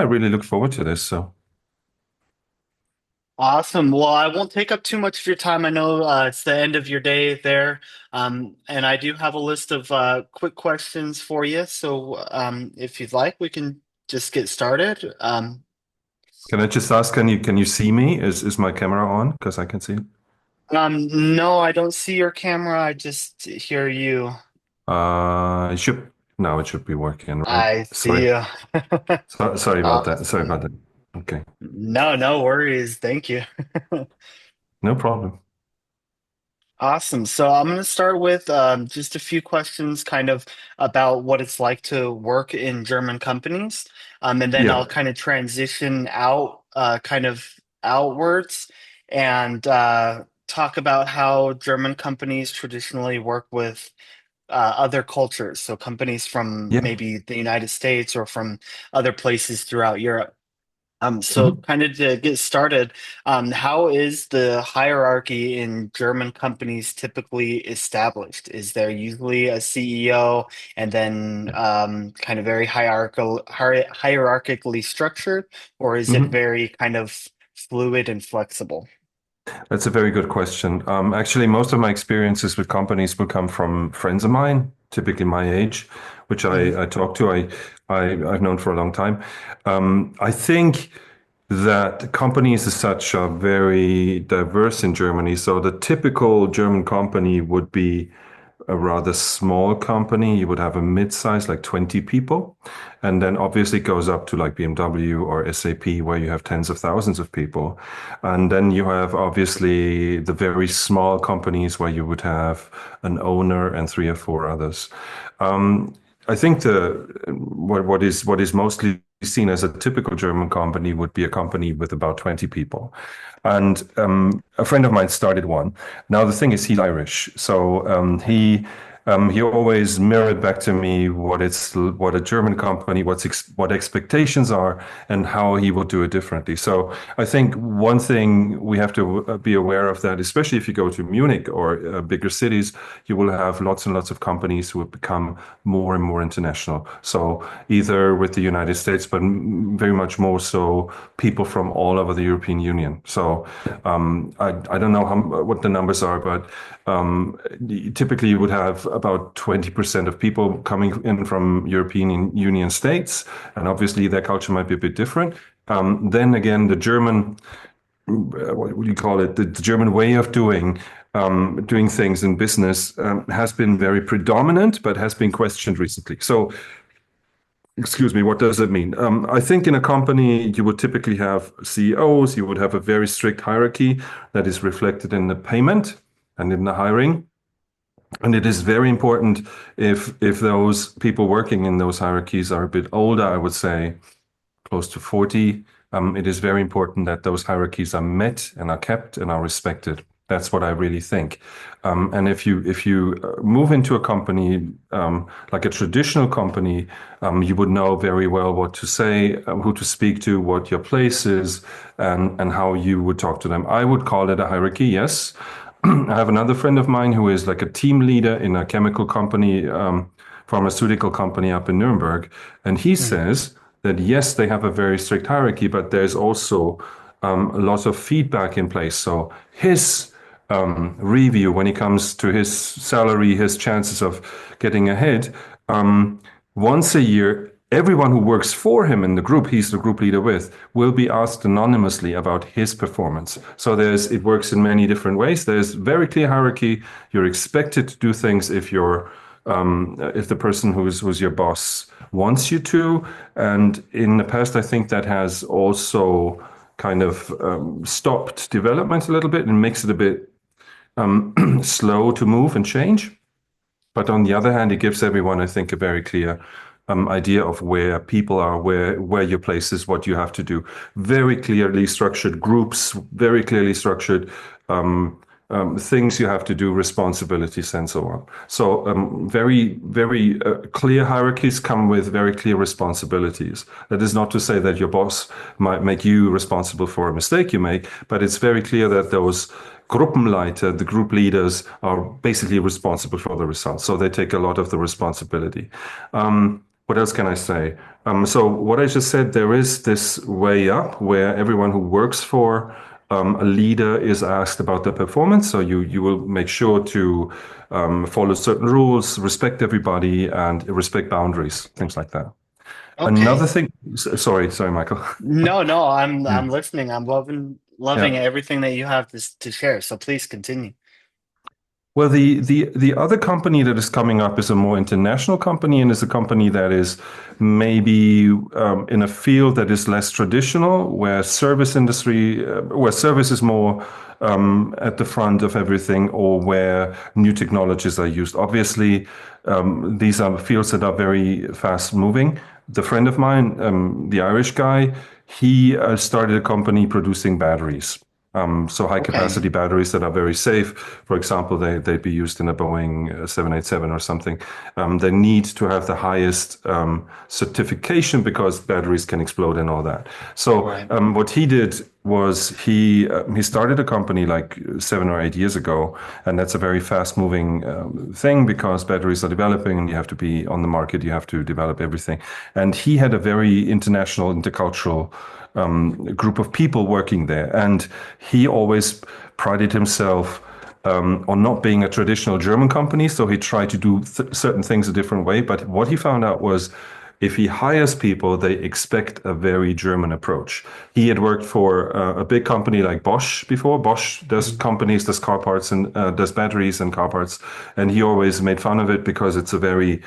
I really look forward to this. So, Awesome. Well, I won't take up too much of your time. I know it's the end of your day there. And I do have a list of quick questions for you. So if you'd like, we can just get started. can I just ask, can you see me? Is my camera on? Because I can see it. No, I don't see your camera. I just hear you. It should no, it should be working, right? I see Sorry. you. Sorry about that. Sorry about Awesome. that. Okay. No, no worries. Thank you. No problem. Awesome. So I'm going to start with just a few questions kind of about what it's like to work in German companies. And then Yeah. I'll kind of transition out kind of outwards and talk about how German companies traditionally work with other cultures. So companies from Yeah. maybe the United States or from other places throughout Europe. So Mhm. kind of to get started, how is the hierarchy in German companies typically established? Is there usually a CEO and then kind of very hierarchically structured, or is it Mhm. very kind of fluid and flexible? That's a very good question. Actually, most of my experiences with companies will come from friends of mine, typically my age, which Hmm. I talk to. I've known for a long time. I think that companies as such are very diverse in Germany. So the typical German company would be a rather small company. You would have a mid-size, like 20 people. And then obviously it goes up to like BMW or SAP, where you have tens of thousands of people. And then you have obviously the very small companies where you would have an owner and three or four others. Um, I think what is mostly seen as a typical German company would be a company with about 20 people. And a friend of mine started one. Now the thing is, he's Irish, so he always mirrored back to me what a German company, what expectations are, and how he would do it differently. So I think one thing we have to be aware of that, especially if you go to Munich or bigger cities, you will have lots and lots of companies who have become more and more international. So either with the United States, but very much more so people from all over the European Union. So I don't know what the numbers are, but typically you would have about 20% of people coming in from European Union states, and obviously their culture might be a bit different. Then again, the German, what would you call it? The German way of doing things in business has been very predominant, but has been questioned recently. So excuse me, what does it mean? I think in a company, you would typically have CEOs, you would have a very strict hierarchy that is reflected in the payment and in the hiring. And it is very important if those people working in those hierarchies are a bit older, I would say close to 40, it is very important that those hierarchies are met and are kept and are respected. That's what I really think. And if you move into a company like a traditional company, you would know very well what to say, who to speak to, what your place is, and how you would talk to them. I would call it a hierarchy, yes. I have another friend of mine who is like a team leader in a chemical company, pharmaceutical company up in Nuremberg, and he Hmm. says that yes, they have a very strict hierarchy, but there's also a lot of feedback in place. So his review when it comes to his salary, his chances of getting ahead, um, once a year, everyone who works for him in the group he's the group leader with will be asked anonymously about his performance. So it works in many different ways. There's very clear hierarchy. You're expected to do things if the person who's your boss wants you to. And in the past, I think that has also kind of stopped development a little bit and makes it a bit slow to move and change. But on the other hand, it gives everyone, I think, a very clear idea of where people are, where your place is, what you have to do. Very clearly structured groups, very clearly structured things you have to do, responsibilities, and so on. So very clear hierarchies come with very clear responsibilities. That is not to say that your boss might make you responsible for a mistake you make, but it's very clear that those Gruppenleiter, the group leaders, are basically responsible for the results. So they take a lot of the responsibility. What else can I say? So what I just said, there is this way up where everyone who works for a leader is asked about their performance. So you will make sure to follow certain rules, respect everybody, and respect boundaries, things like that. Another Okay. thing, sorry, Michael. No, no, Yeah. I'm listening. I'm loving Yeah. everything that you have to share. So please continue. Well, the other company that is coming up is a more international company and is a company that is maybe in a field that is less traditional, where where service is more at the front of everything, or where new technologies are used. Obviously, these are fields that are very fast moving. The friend of mine, the Irish guy, he started a company producing batteries. So high Okay. capacity batteries that are very safe. For example, they'd be used in a Boeing 787 or something. They need to have the highest certification because batteries can explode and all that. So Right. what he did was he started a company like 7 or 8 years ago, and that's a very fast moving thing because batteries are developing and you have to be on the market, you have to develop everything. And he had a very international, intercultural group of people working there. And he always prided himself on not being a traditional German company. So he tried to do certain things a different way. But what he found out was if he hires people, they expect a very German approach. He had worked for a big company like Bosch before. Bosch does Mhm. companies, does car parts and does batteries and car parts. And he always made fun of it because it's a very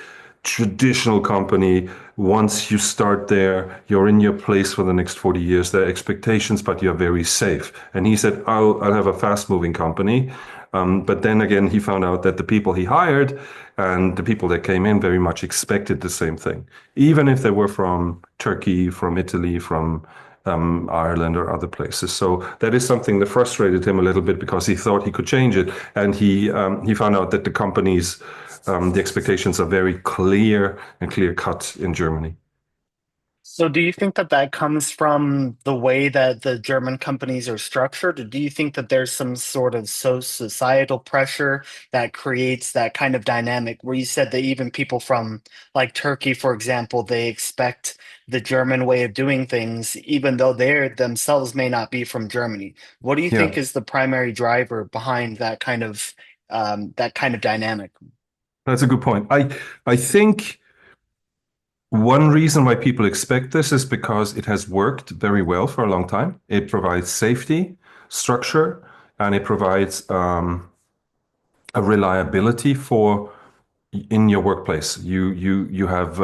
traditional company. Once you start there, you're in your place for the next 40 years. There are expectations, but you're very safe. And he said, I'll have a fast moving company. But then again, he found out that the people he hired and the people that came in very much expected the same thing, even if they were from Turkey, from Italy, from Ireland or other places. So that is something that frustrated him a little bit because he thought he could change it, and he found out that the companies, the expectations are very clear and clear cut in Germany. So do you think that that comes from the way that the German companies are structured, or do you think that there's some sort of societal pressure that creates that kind of dynamic where you said that even people from like Turkey, for example, they expect the German way of doing things, even though they themselves may not be from Germany? What do you think Yeah, is the primary driver behind that kind of dynamic? that's a good point. I think one reason why people expect this is because it has worked very well for a long time. It provides safety, structure, and it provides a reliability for in your workplace. You have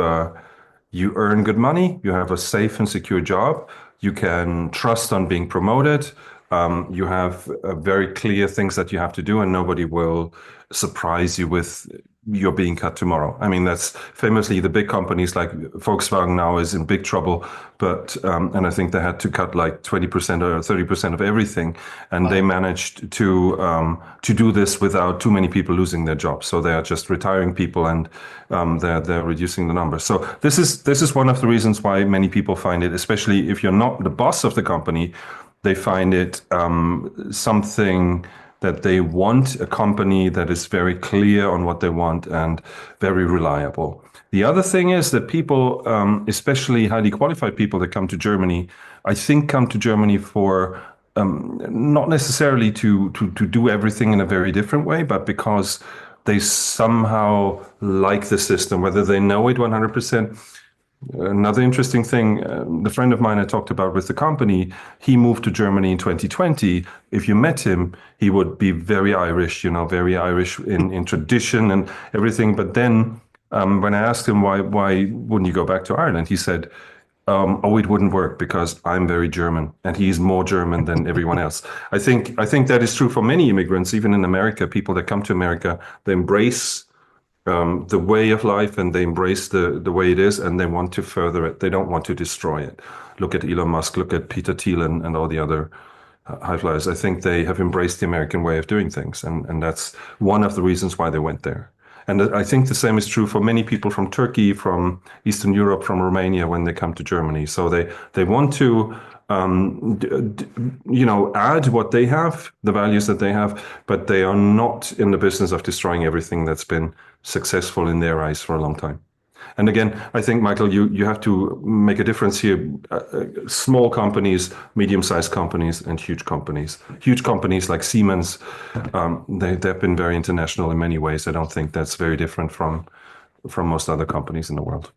you earn good money. You have a safe and secure job. You can trust on being promoted. You have very clear things that you have to do, and nobody will surprise you with you're being cut tomorrow. I mean, that's famously the big companies like Volkswagen now is in big trouble, but and I think they had to cut like 20% or 30% of everything, and they Wow. managed to do this without too many people losing their jobs. So they are just retiring people, and they're reducing the numbers. So this is one of the reasons why many people find it, especially if you're not the boss of the company, they find it something that they want, a company that is very clear on what they want and very reliable. The other thing is that people, especially highly qualified people that come to Germany, I think come to Germany for not necessarily to do everything in a very different way, but because they somehow like the system, whether they know it 100%. Another interesting thing, the friend of mine I talked about with the company, he moved to Germany in 2020. If you met him, he would be very Irish, very Irish in tradition and everything. But then when I asked him why wouldn't you go back to Ireland, he said, oh, it wouldn't work because I'm very German and he's more German than everyone else. I think that is true for many immigrants, even in America. People that come to America, they embrace the way of life and they embrace the way it is and they want to further it. They don't want to destroy it. Look at Elon Musk, look at Peter Thiel and all the other high flyers. I think they have embraced the American way of doing things, and that's one of the reasons why they went there. And I think the same is true for many people from Turkey, from Eastern Europe, from Romania when they come to Germany. So they want to add what they have, the values that they have, but they are not in the business of destroying everything that's been successful in their eyes for a long time. And again, I think, Michael, you have to make a difference here. Small companies, medium-sized companies, and huge companies. Huge companies like Siemens, they've been very international in many ways. I don't think that's very different from most other companies in the world.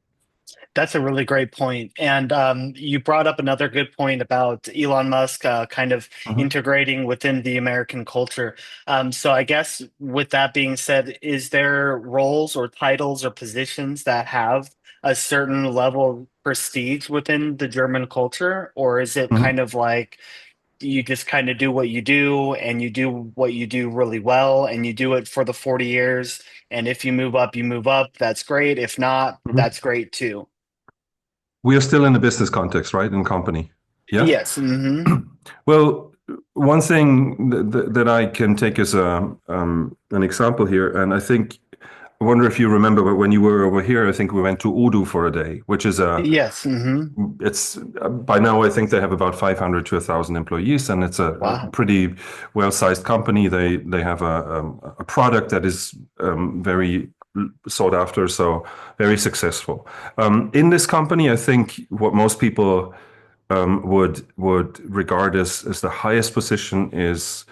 That's a really great point. And you brought up another good point about Elon Musk kind of Mhm. integrating within the American culture. So I guess with that being said, is there roles or titles or positions that have a certain level of prestige within the German culture? Or is it kind Mhm. of like you just kind of do what you do and you do what you do really well and you do it for the 40 years. And if you move up, you move up. That's great. If not, Mhm. that's great too. We are still in a business context, right? In company. Yeah. Yes. Hmm. Well, one thing that I can take as an example here, and I wonder if you remember, but when you were over here, I think we went to Udu for a day, which is Yes. Hmm. it's by now I think they have about 500 to 1,000 employees, and it's a Wow. pretty well-sized company. They have a product that is very sought after, so very successful. In this company, I think what most people would regard as the highest position is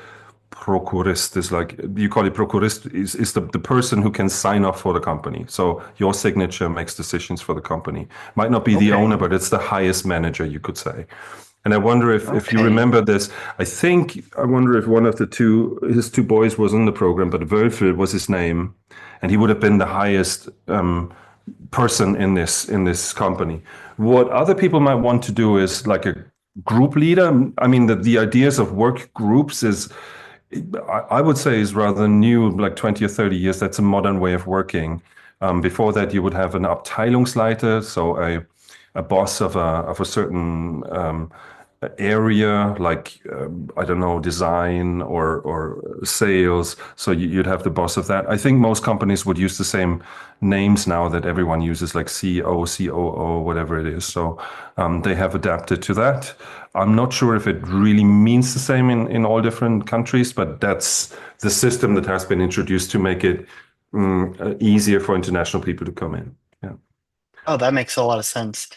prokurist. Is like you call it prokurist is the person who can sign off for the company. So your signature makes decisions for the company. Might not be the owner, Okay. but it's the highest manager, you could say. And I wonder if you Okay. remember this. I wonder if one of his two boys was in the program, but Wölfel was his name, and he would have been the highest person in this company. What other people might want to do is like a group leader. I mean, the ideas of work groups is I would say is rather new, like 20 or 30 years. That's a modern way of working. Before that, you would have an Abteilungsleiter, so a boss of a certain area, like I don't know, design or sales. So you'd have the boss of that. I think most companies would use the same names now that everyone uses, like CEO, COO, whatever it is. So they have adapted to that. I'm not sure if it really means the same in all different countries, but that's the system that has been introduced to make it easier for international people to come in. Yeah. Oh, that makes a lot of sense.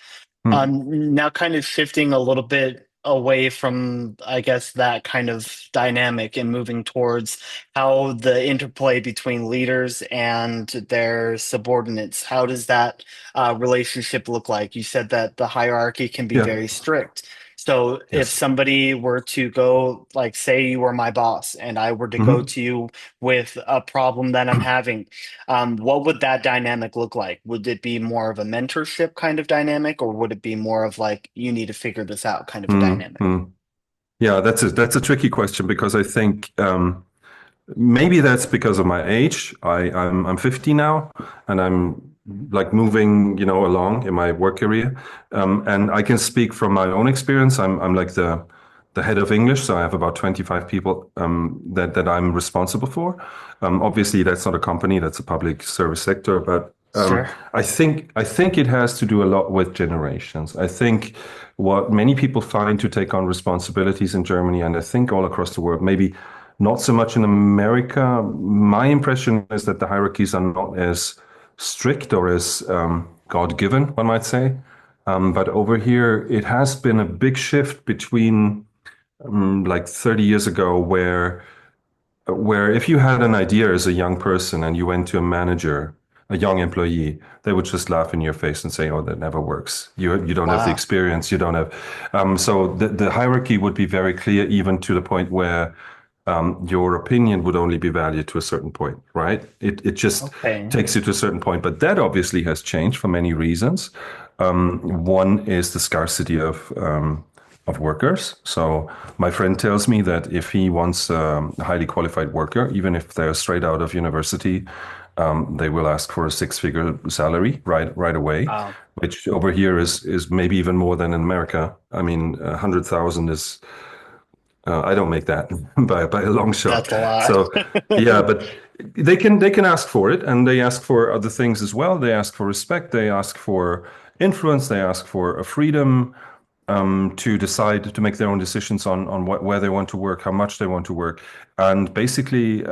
Hmm. Now kind of shifting a little bit away from, I guess, that kind of dynamic and moving towards how the interplay between leaders and their subordinates. How does that relationship look like? You said that the hierarchy can be Yeah. very strict. So if Yes. somebody were to go, like, say you were my boss and I were to go Hmm. to you with a problem that I'm having, what would that dynamic look like? Would it be more of a mentorship kind of dynamic, or would it be more of like, you need to figure this out kind of a dynamic? Hmm. Yeah, that's a tricky question because I think maybe that's because of my age. I'm 50 now, and I'm like moving, along in my work career. And I can speak from my own experience. I'm like the head of English, so I have about 25 people that I'm responsible for. Obviously, that's not a company; that's a public service sector. But Sure. I think it has to do a lot with generations. I think what many people find to take on responsibilities in Germany, and I think all across the world, maybe not so much in America. My impression is that the hierarchies are not as strict or as God-given, one might say. But over here, it has been a big shift between like 30 years ago, where if you had an idea as a young person and you went to a manager, a young employee, they would just laugh in your face and say, "Oh, that never works. You don't have the Wow. experience. You don't have." So the hierarchy would be very clear, even to the point where your opinion would only be valued to a certain point, right? It just Okay. takes you to a certain point, but that obviously has changed for many reasons. One is the scarcity of workers. So my friend tells me that if he wants a highly qualified worker, even if they're straight out of university, they will ask for a six-figure salary right away, Wow. which over here is maybe even more than in America. I mean, 100,000 is I don't make that by a long shot. That's a lot. So yeah, but they can ask for it, and they ask for other things as well. They ask for respect. They ask for influence. They ask for a freedom to decide to make their own decisions on where they want to work, how much they want to work, and basically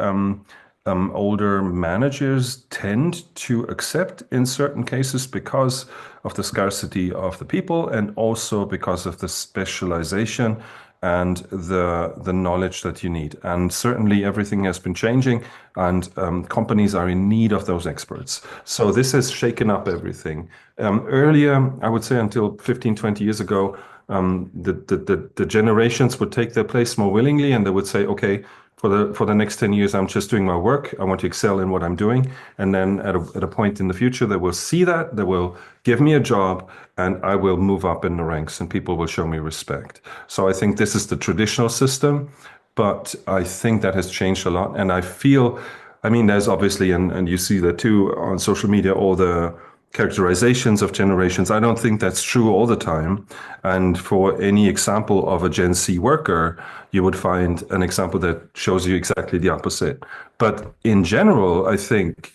older managers tend to accept in certain cases because of the scarcity of the people and also because of the specialization and the knowledge that you need. And certainly everything has been changing, and companies are in need of those experts. So this has shaken up everything. Earlier, I would say until 15, 20 years ago, the generations would take their place more willingly, and they would say, okay, for the next 10 years, I'm just doing my work. I want to excel in what I'm doing. And then at a point in the future, they will see that, they will give me a job, and I will move up in the ranks and people will show me respect. So I think this is the traditional system, but I think that has changed a lot. And I feel, I mean, there's obviously, and you see that too on social media, all the characterizations of generations. I don't think that's true all the time. And for any example of a Gen Z worker, you would find an example that shows you exactly the opposite. But in general, I think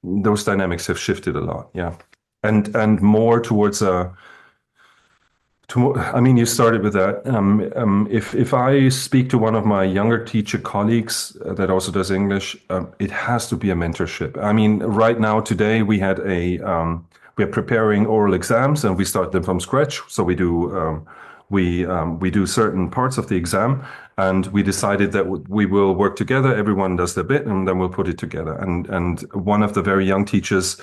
those dynamics have shifted a lot. Yeah. And more towards a I mean, you started with that. If I speak to one of my younger teacher colleagues that also does English, it has to be a mentorship. I mean, right now, today, we are preparing oral exams and we start them from scratch. So we do certain parts of the exam, and we decided that we will work together. Everyone does their bit, and then we'll put it together. And one of the very young teachers,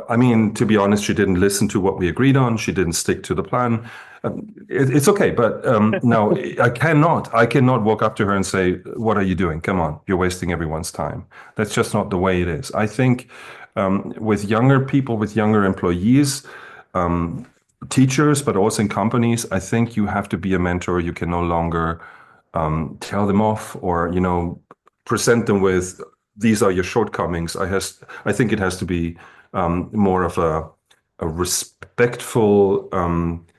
I mean, to be honest, she didn't listen to what we agreed on. She didn't stick to the plan. It's okay, but no, I cannot walk up to her and say, "What are you doing? Come on, you're wasting everyone's time." That's just not the way it is. I think with younger people, with younger employees, teachers, but also in companies, I think you have to be a mentor. You can no longer tell them off or, present them with these are your shortcomings. I think it has to be more of a respectful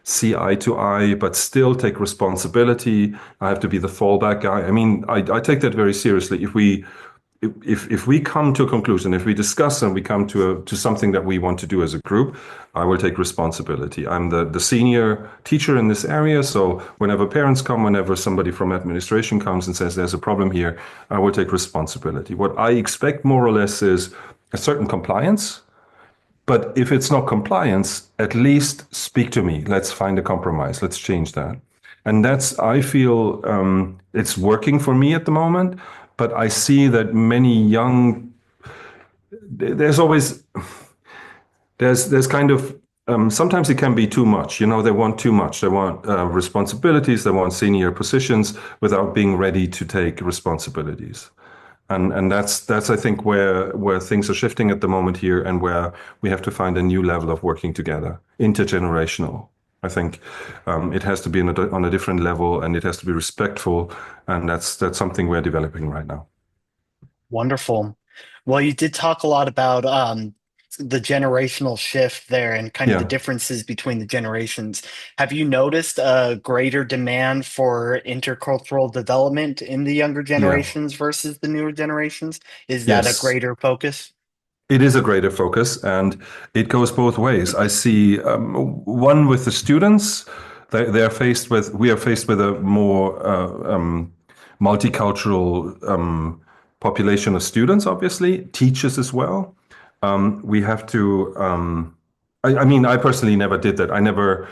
see eye to eye, but still take responsibility. I have to be the fallback guy. I mean, I take that very seriously. If we come to a conclusion, if we discuss and we come to something that we want to do as a group, I will take responsibility. I'm the senior teacher in this area, so whenever parents come, whenever somebody from administration comes and says there's a problem here, I will take responsibility. What I expect more or less is a certain compliance, but if it's not compliance, at least speak to me. Let's find a compromise. Let's change that. And I feel it's working for me at the moment, but I see that many young, there's always, there's kind of, sometimes it can be too much. They want too much. They want responsibilities. They want senior positions without being ready to take responsibilities. And that's I think where things are shifting at the moment here, and where we have to find a new level of working together, intergenerational. I think it has to be on a different level, and it has to be respectful, and that's something we're developing right now. Wonderful. Well, you did talk a lot about the generational shift there and kind of the Yeah. differences between the generations. Have you noticed a greater demand for intercultural development in the younger Yeah. generations versus the newer generations? Is that a Yes. greater focus? It is a greater focus, and it goes both ways. I see one with the students. We are faced with a more multicultural population of students, obviously, teachers as well. We have to, I mean, I personally never did that. I never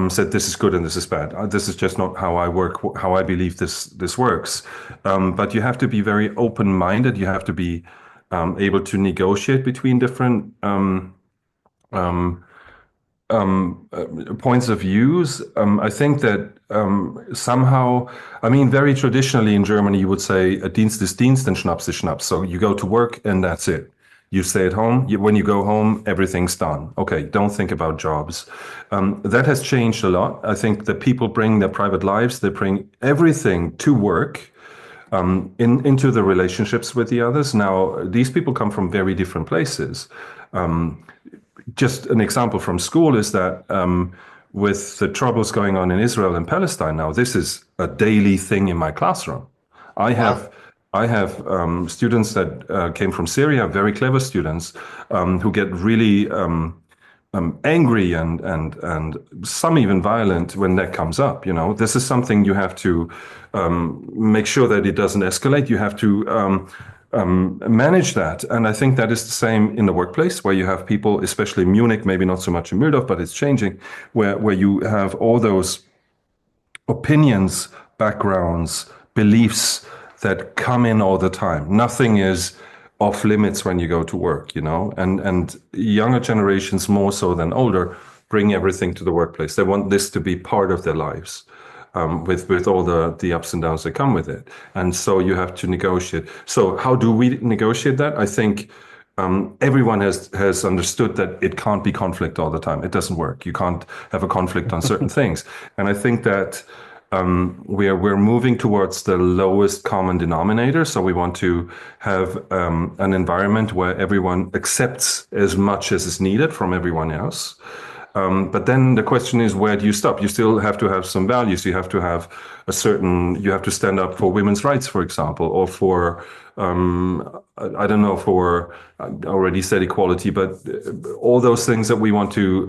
said this is good and this is bad. This is just not how I work, how I believe this works. But you have to be very open-minded. You have to be able to negotiate between different um, points of views. I think that somehow, I mean, very traditionally in Germany, you would say a Dienst ist Dienst and Schnaps ist Schnaps. So you go to work and that's it. You stay at home. When you go home, everything's done. Okay, don't think about jobs. That has changed a lot. I think that people bring their private lives, they bring everything to work into the relationships with the others. Now, these people come from very different places. Just an example from school is that with the troubles going on in Israel and Palestine now, this is a daily thing in my classroom. I Wow. have I have students that came from Syria, very clever students, who get really angry and some even violent when that comes up. This is something you have to make sure that it doesn't escalate. You have to manage that. And I think that is the same in the workplace where you have people, especially in Munich, maybe not so much in Mühldorf, but it's changing, where you have all those opinions, backgrounds, beliefs that come in all the time. Nothing is off limits when you go to work, and younger generations more so than older bring everything to the workplace. They want this to be part of their lives. With all the ups and downs that come with it. And so you have to negotiate. So how do we negotiate that? I think everyone has understood that it can't be conflict all the time. It doesn't work. You can't have a conflict on certain things. And I think that we're moving towards the lowest common denominator. So we want to have an environment where everyone accepts as much as is needed from everyone else. But then the question is, where do you stop? You still have to have some values. You have to have you have to stand up for women's rights, for example, or for, I don't know, I already said equality, but all those things that we want to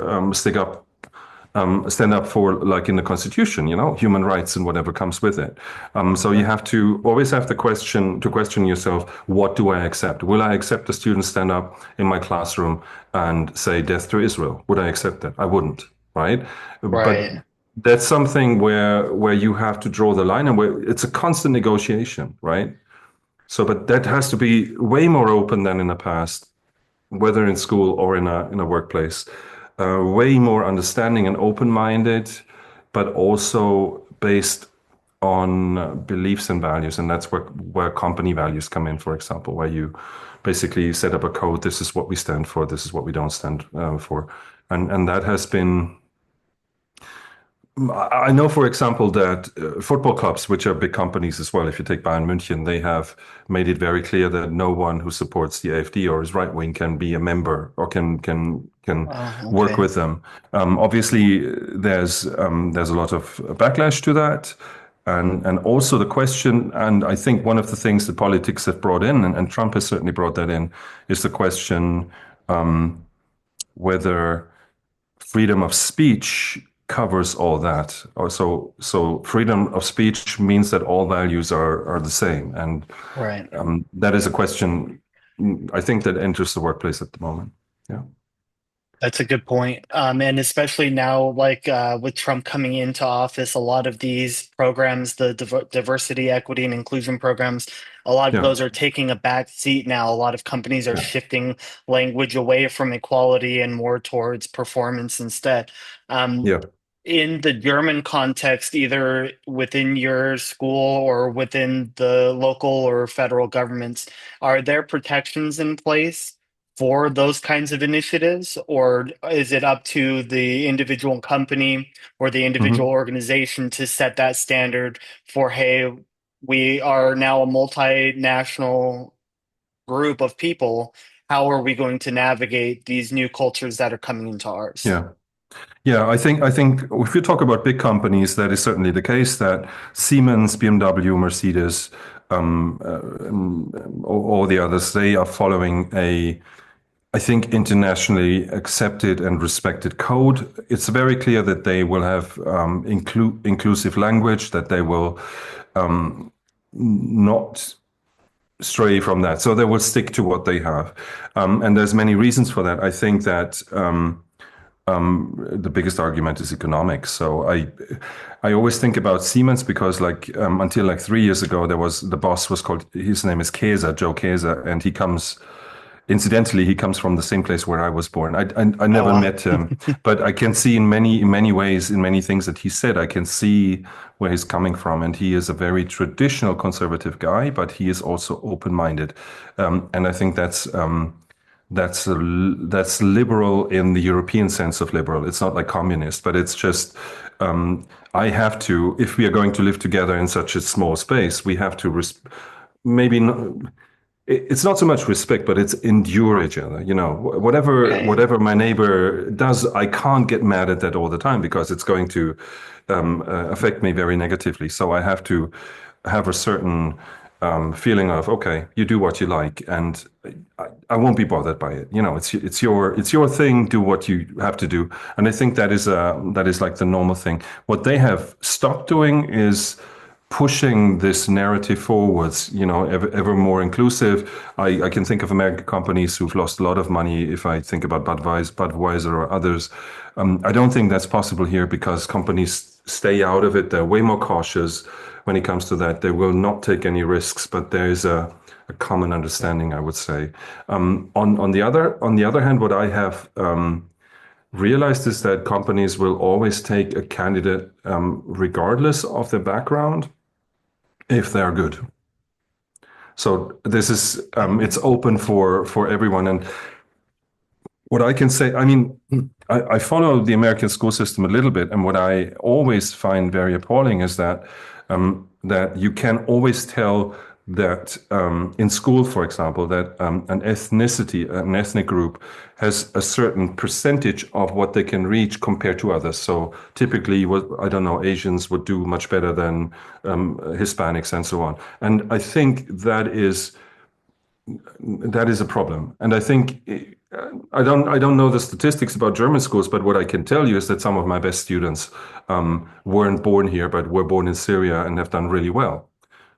stand up for, like in the Constitution, human rights and whatever comes with it. So you have to always have to question yourself, what do I accept? Will I accept a student stand up in my classroom and say death to Israel? Would I accept that? I wouldn't, right? But Right. that's something where you have to draw the line and where it's a constant negotiation, right? So, but that has to be way more open than in the past, whether in school or in a workplace, way more understanding and open-minded, but also based on beliefs and values. And that's where company values come in, for example, where you basically set up a code. This is what we stand for. This is what we don't stand for. And that has been. I know, for example, that football clubs, which are big companies as well, if you take Bayern München, they have made it very clear that no one who supports the AfD or is right wing can be a member or can Oh, work okay. with them. Obviously, there's a lot of backlash to that, and also the question, and I think one of the things that politics have brought in, and Trump has certainly brought that in, is the question whether freedom of speech covers all that. Or so freedom of speech means that all values are the same, and Right. that is a question I think that enters the workplace at the moment. Yeah, That's a good point. And especially now, like with Trump coming into office, a lot of these programs, the diversity, equity, and inclusion programs, a lot of yeah, those are taking a back seat now. A lot of companies are yeah, shifting language away from equality and more towards performance instead. Um, yeah. in the German context, either within your school or within the local or federal governments, are there protections in place for those kinds of initiatives, or is it up to the individual company or the individual Mhm. organization to set that standard for, hey, we are now a multinational group of people. How are we going to navigate these new cultures that are coming into ours? Yeah. Yeah, I think if you talk about big companies, that is certainly the case. That Siemens, BMW, Mercedes, all the others, they are following I think, internationally accepted and respected code. It's very clear that they will have inclusive language, that they will not stray from that. So they will stick to what they have. And there's many reasons for that. I think that the biggest argument is economics. So I always think about Siemens because like until like 3 years ago, the boss was called, his name is Kaiser, Joe Kaiser, and incidentally, he comes from the same place where I was born. I Oh, never wow. met him, but I can see in many ways, in many things that he said, I can see where he's coming from. And he is a very traditional conservative guy, but he is also open-minded. And I think that's liberal in the European sense of liberal. It's not like communist, but it's just I have to, if we are going to live together in such a small space, we have to maybe not, it's not so much respect, but it's endure each other. Whatever Right. whatever my neighbor does, I can't get mad at that all the time because it's going to affect me very negatively. So I have to have a certain feeling of, okay, you do what you like, and I won't be bothered by it. It's your thing. Do what you have to do, and I think that is like the normal thing. What they have stopped doing is pushing this narrative forwards, ever more inclusive. I can think of American companies who've lost a lot of money. If I think about Budweiser or others, I don't think that's possible here because companies stay out of it. They're way more cautious when it comes to that. They will not take any risks, but there is a common understanding, I would say. On the other hand, what I have realized is that companies will always take a candidate regardless of their background if they're good. So this is it's open for everyone. And what I can say, I mean, I follow the American school system a little bit, and what I always find very appalling is that you can always tell that in school, for example, that an ethnic group, has a certain percentage of what they can reach compared to others. So typically, what I don't know, Asians would do much better than Hispanics and so on. And I think that is a problem. And I think I don't know the statistics about German schools, but what I can tell you is that some of my best students weren't born here, but were born in Syria and have done really well.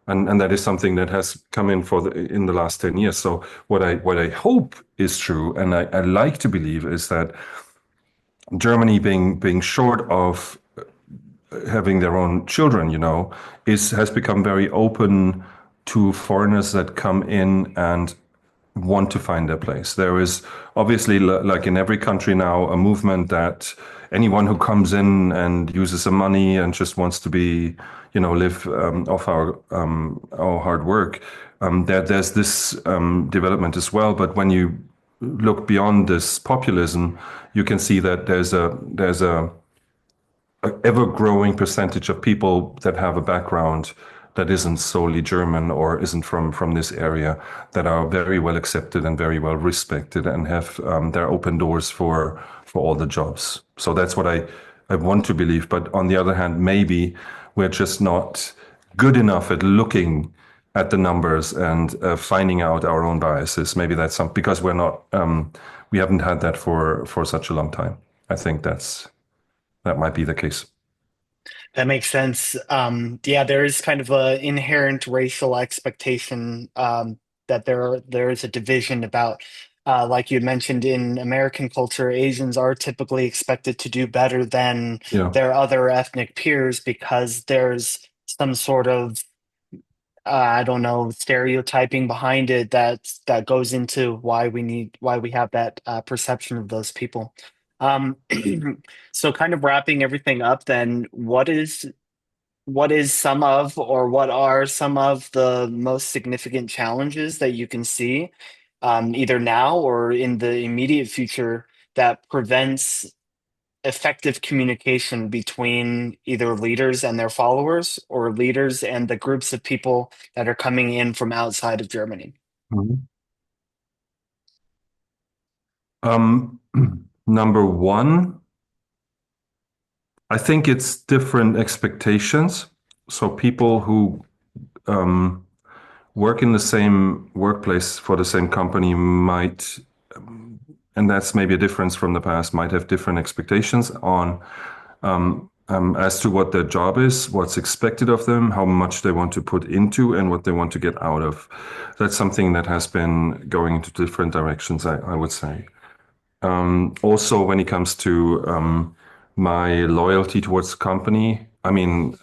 And that is something that has come in the last 10 years. So what I hope is true, and I like to believe, is that Germany being short of having their own children, has become very open to foreigners that come in and want to find their place. There is obviously, like in every country now, a movement that anyone who comes in and uses some money and just wants to live off our hard work, there's this development as well. But when you look beyond this populism, you can see that there's a ever-growing percentage of people that have a background that isn't solely German or isn't from this area, that are very well accepted and very well respected and have their open doors for all the jobs. So that's what I want to believe. But on the other hand, maybe we're just not good enough at looking at the numbers and finding out our own biases. Maybe that's because we haven't had that for such a long time. I think that might be the case. That makes sense. Yeah, there is kind of an inherent racial expectation that there is a division about, like you mentioned, in American culture, Asians are typically expected to do better than Yeah. their other ethnic peers because there's some sort of I don't know, stereotyping behind it that goes into why we have that perception of those people. Um, so kind of wrapping everything up, then what is some of, or what are some of the most significant challenges that you can see, either now or in the immediate future, that prevents effective communication between either leaders and their followers or leaders and the groups of people that are coming in from outside of Germany? Mhm. Um, Number one, I think it's different expectations. So people who um, work in the same workplace for the same company might, and that's maybe a difference from the past, might have different expectations on as to what their job is, what's expected of them, how much they want to put into, and what they want to get out of. That's something that has been going into different directions, I would say. Also, when it comes to my loyalty towards the company, I mean,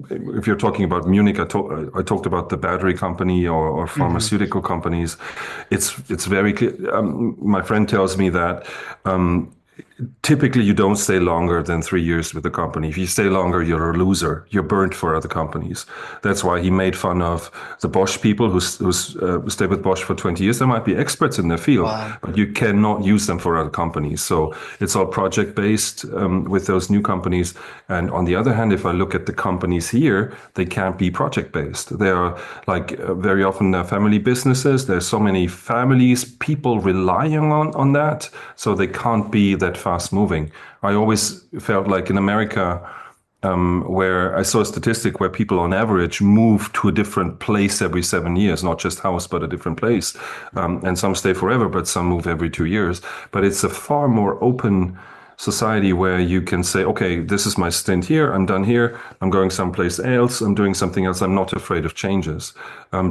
if you're talking about Munich, I talked about the battery company or Hmm. pharmaceutical companies. It's very clear. My friend tells me that typically you don't stay longer than 3 years with the company. If you stay longer, you're a loser. You're burnt for other companies. That's why he made fun of the Bosch people who stay with Bosch for 20 years. They might be experts in their field, Wow. but you cannot use them for other companies. So it's all project based with those new companies. And on the other hand, if I look at the companies here, they can't be project based. They are like very often family businesses. There's so many families, people relying on that. So they can't be that fast moving. I always felt like in America, where I saw a statistic where people on average move to a different place every 7 years, not just house, but a different place. And some stay forever, but some move every 2 years. But it's a far more open society where you can say, okay, this is my stint here. I'm done here. I'm going someplace else. I'm doing something else. I'm not afraid of changes.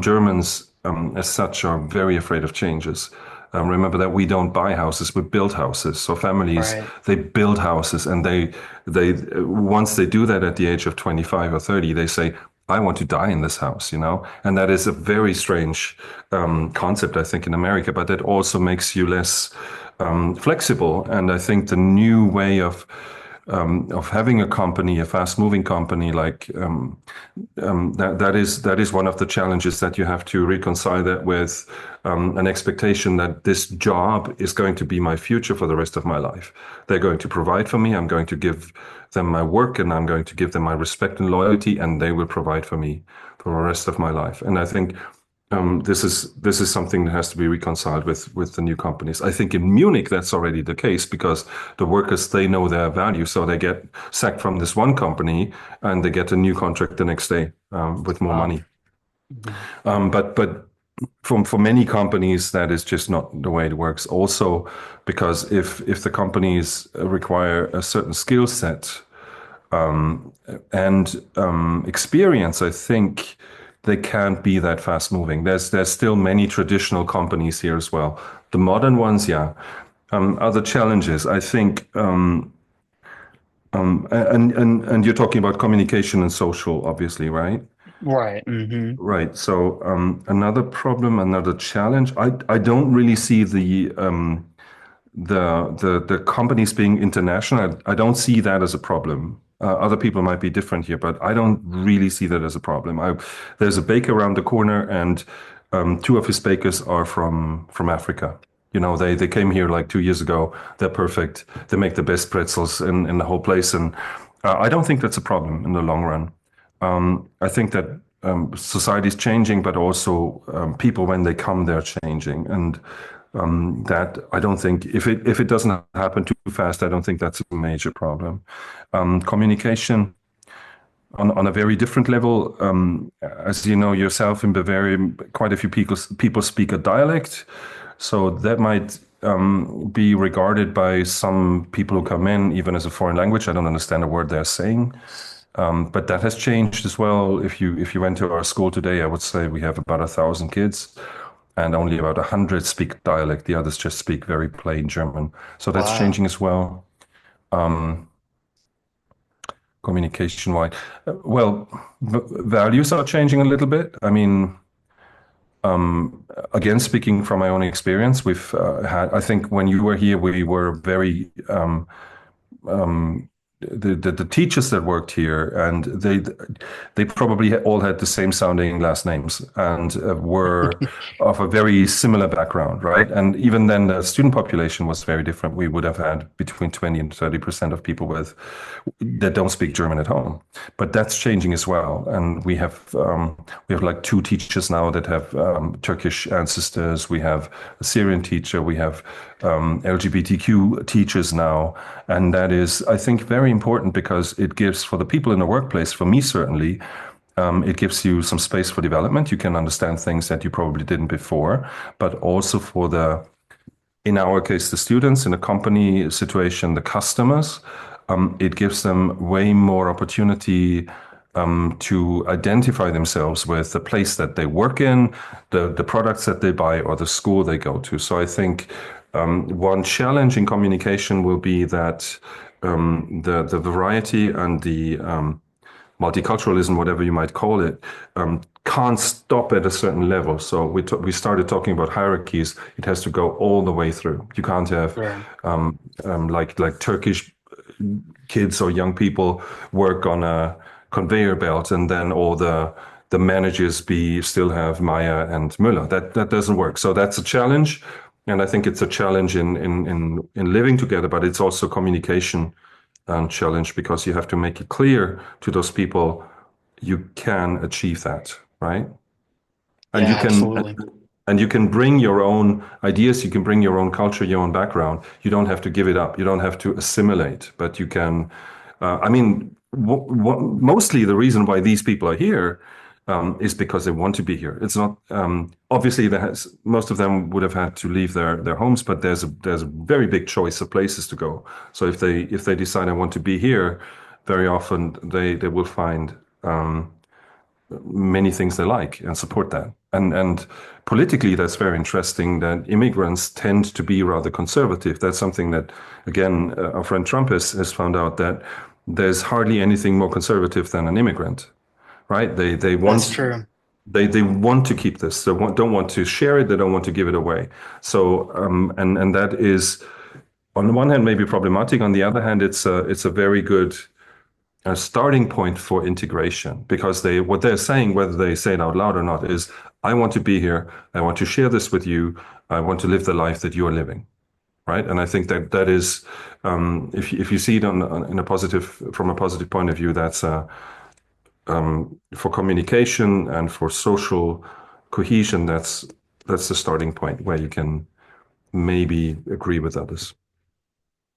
Germans, as such, are very afraid of changes. Remember that we don't buy houses, we build houses. So families, Right. they build houses, and they once they do that at the age of 25 or 30, they say, I want to die in this house, you know? And that is a very strange concept, I think, in America, but that also makes you less flexible. And I think the new way of having a company, a fast-moving company, like that is one of the challenges that you have to reconcile that with an expectation that this job is going to be my future for the rest of my life. They're going to provide for me. I'm going to give them my work, and I'm going to give them my respect and loyalty, and they will provide for me for the rest of my life. And I think this is something that has to be reconciled with the new companies. I think in Munich that's already the case because the workers, they know their value, so they get sacked from this one company and they get a new contract the next day with more Wow. money. Mhm. But for many companies that is just not the way it works. Also, because if the companies require a certain skill set and experience, I think they can't be that fast moving. There's still many traditional companies here as well. The modern ones, yeah. Other challenges, I think, and you're talking about communication and social, obviously, right? Right. Hmm. Right. So another problem, another challenge. I don't really see the companies being international. I don't see that as a problem. Other people might be different here, but I don't really see that as a problem. There's a baker around the corner, and two of his bakers are from Africa. You know, they came here like 2 years ago. They're perfect. They make the best pretzels in the whole place, and I don't think that's a problem in the long run. I think that society is changing, but also people when they come, they're changing, and that I don't think if it doesn't happen too fast, I don't think that's a major problem. Communication on a very different level, as you know yourself in Bavaria, quite a few people speak a dialect, so that might be regarded by some people who come in even as a foreign language. I don't understand a word they're saying. But that has changed as well. If you went to our school today, I would say we have about 1,000 kids, and only about 100 speak dialect. The others just speak very plain German. So that's Wow. changing as well, communication-wise. Well, values are changing a little bit. I mean, again, speaking from my own experience, we've had. I think when you were here, we were very the teachers that worked here, and they probably all had the same sounding last names and were of a very similar background, right? And even then, the student population was very different. We would have had between 20 and 30% of people that don't speak German at home, but that's changing as well. And we have like two teachers now that have Turkish ancestors. We have a Syrian teacher. We have LGBTQ teachers now, and that is, I think, very important because it gives for the people in the workplace, for me certainly, it gives you some space for development. You can understand things that you probably didn't before, but also for in our case, the students in a company situation, the customers, it gives them way more opportunity to identify themselves with the place that they work in, the products that they buy, or the school they go to. So I think one challenge in communication will be that the variety and the multiculturalism, whatever you might call it, can't stop at a certain level. So we started talking about hierarchies. It has to go all the way through. You can't have Sure. like Turkish kids or young people work on a conveyor belt, and then all the managers be still have Maya and Müller. That doesn't work. So that's a challenge, and I think it's a challenge in living together, but it's also communication challenge because you have to make it clear to those people you can achieve that, right? And you Yeah, can absolutely. and you can bring your own ideas, you can bring your own culture, your own background. You don't have to give it up. You don't have to assimilate, but you can. I mean, mostly the reason why these people are here is because they want to be here. It's not obviously most of them would have had to leave their homes, but there's a very big choice of places to go. So if they decide I want to be here, very often they will find many things they like and support that. And politically, that's very interesting that immigrants tend to be rather conservative. That's something that, again, our friend Trump has found out that there's hardly anything more conservative than an immigrant, right? That's true. They want to keep this. They don't want to share it. They don't want to give it away. So and that is on the one hand maybe problematic. On the other hand, it's a very good starting point for integration because what they're saying, whether they say it out loud or not, is I want to be here. I want to share this with you. I want to live the life that you're living, right? And I think that is, if you see it in a positive from a positive point of view, that's for communication and for social cohesion. That's the starting point where you can maybe agree with others.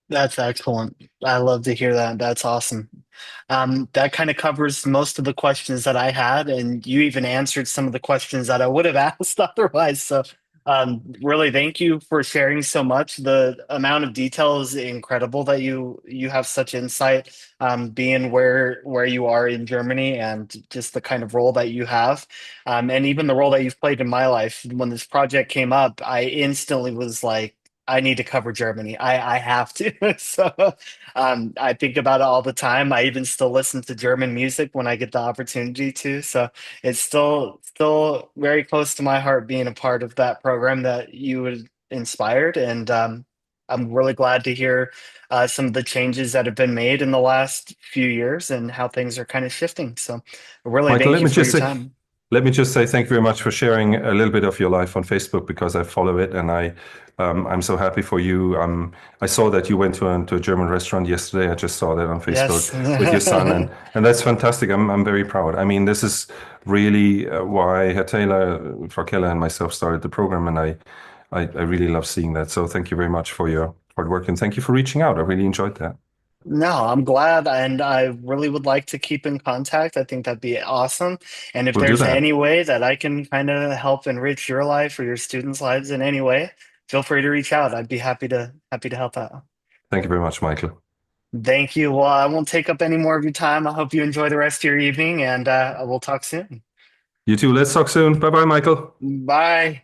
That's excellent. I love to hear that. That's awesome. That kind of covers most of the questions that I had, and you even answered some of the questions that I would have asked otherwise. So, really, thank you for sharing so much. The amount of detail is incredible that you have such insight, being where you are in Germany, and just the kind of role that you have, and even the role that you've played in my life. When this project came up, I instantly was like, I need to cover Germany. I have to. So I think about it all the time. I even still listen to German music when I get the opportunity to. So it's still very close to my heart being a part of that program that you had inspired. And I'm really glad to hear some of the changes that have been made in the last few years and how things are kind of shifting. So really Michael, thank you for your time. let me just say thank you very much for sharing a little bit of your life on Facebook because I follow it and I'm so happy for you. I saw that you went to a German restaurant yesterday. I just saw that on Facebook Yes. with your son, and that's fantastic. I'm very proud. I mean, this is really why Herr Taylor, Frau Keller, and myself started the program, and I really love seeing that. So thank you very much for your hard work and thank you for reaching out. I really enjoyed that. No, I'm glad, and I really would like to keep in contact. I think that'd be awesome. And if We'll do there's that. any way that I can kind of help enrich your life or your students' lives in any way, feel free to reach out. I'd be happy to help out. Thank you very much, Michael. Thank you. Well, I won't take up any more of your time. I hope you enjoy the rest of your evening, and we'll talk soon. You too. Let's talk soon. Bye bye, Michael. Bye.